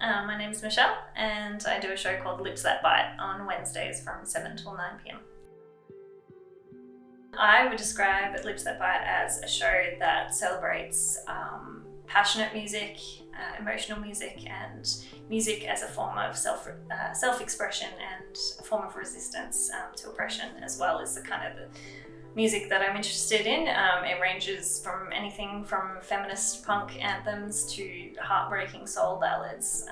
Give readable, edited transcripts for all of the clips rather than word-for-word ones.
My name's Michelle and I do a show called Lips That Bite on Wednesdays from 7 till 9 p.m. I would describe Lips That Bite as a show that celebrates passionate music, emotional music, and music as a form of self-expression and a form of resistance to oppression, as well as the kind of the music that I'm interested in. It ranges from anything from feminist punk anthems to heartbreaking soul ballads,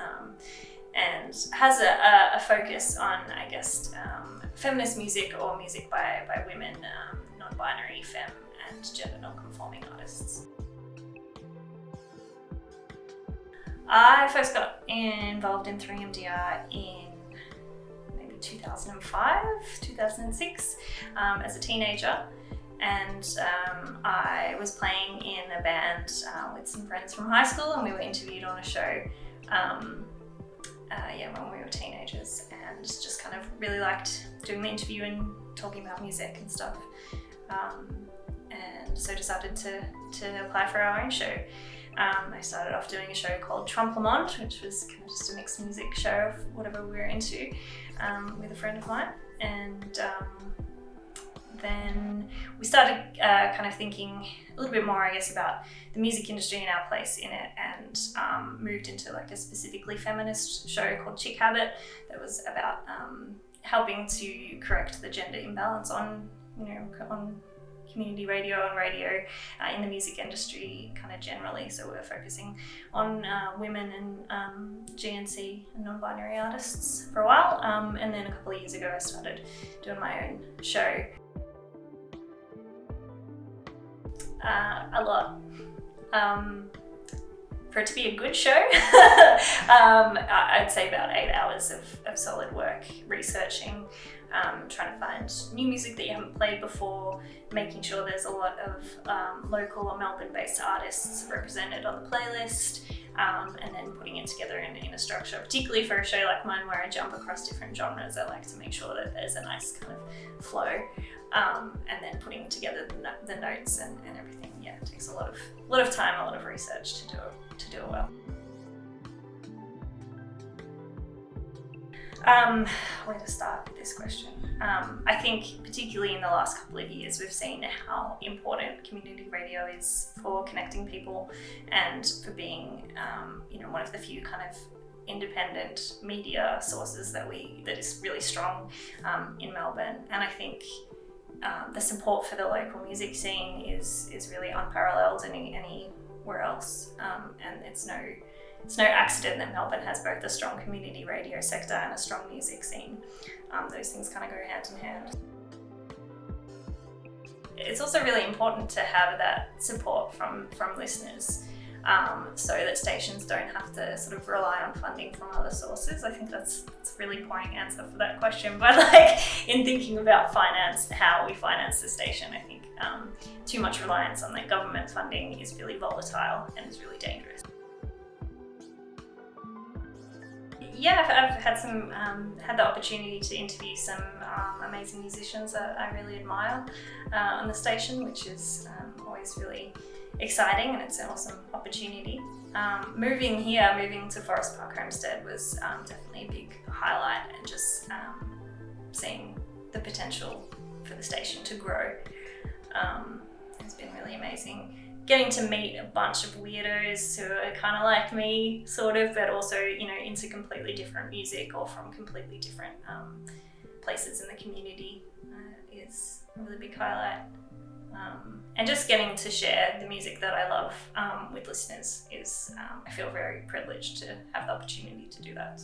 and has a focus on, I guess, feminist music or music by women, non-binary, femme and gender non-conforming artists. I first got involved in 3MDR in maybe 2005, 2006 as a teenager, and I was playing in a band with some friends from high school, and we were interviewed on a show when we were teenagers, and just kind of really liked doing the interview and talking about music and stuff, and so decided to apply for our own show. I started off doing a show called Trumplemont, which was kind of just a mixed music show of whatever we were into, with a friend of mine, and then we started kind of thinking a little bit more, I guess, about the music industry and our place in it, and moved into like a specifically feminist show called Chick Habit that was about helping to correct the gender imbalance on community radio and radio in the music industry kind of generally. So we're focusing on women and GNC and non-binary artists for a while, and then a couple of years ago I started doing my own show. A lot. For it to be a good show, I'd say about 8 hours of solid work, researching, trying to find new music that you haven't played before, making sure there's a lot of local or Melbourne-based artists represented on the playlist, and then putting it together in a structure, particularly for a show like mine where I jump across different genres. I like to make sure that there's a nice kind of flow, and then putting together the notes and everything. Yeah, it takes a lot of time, a lot of research to do it well. Where to start with this question? I think particularly in the last couple of years we've seen how important community radio is for connecting people and for being one of the few kind of independent media sources that is really strong in Melbourne. And I think the support for the local music scene is really unparalleled anywhere else, and it's no accident that Melbourne has both a strong community radio sector and a strong music scene. Those things kind of go hand in hand. It's also really important to have that support from listeners, so that stations don't have to sort of rely on funding from other sources. I think that's a really boring answer for that question, but in thinking about how we finance the station, I think too much reliance on the government funding is really volatile and is really dangerous. Yeah, I've had the opportunity to interview some amazing musicians that I really admire on the station, which is always really exciting, and it's an awesome opportunity. Moving to Forest Park Homestead was definitely a big highlight, and just seeing the potential for the station to grow has been really amazing. Getting to meet a bunch of weirdos who are kind of like me, sort of, but also, into completely different music or from completely different places in the community is a really big highlight. And just getting to share the music that I love with listeners is, I feel very privileged to have the opportunity to do that.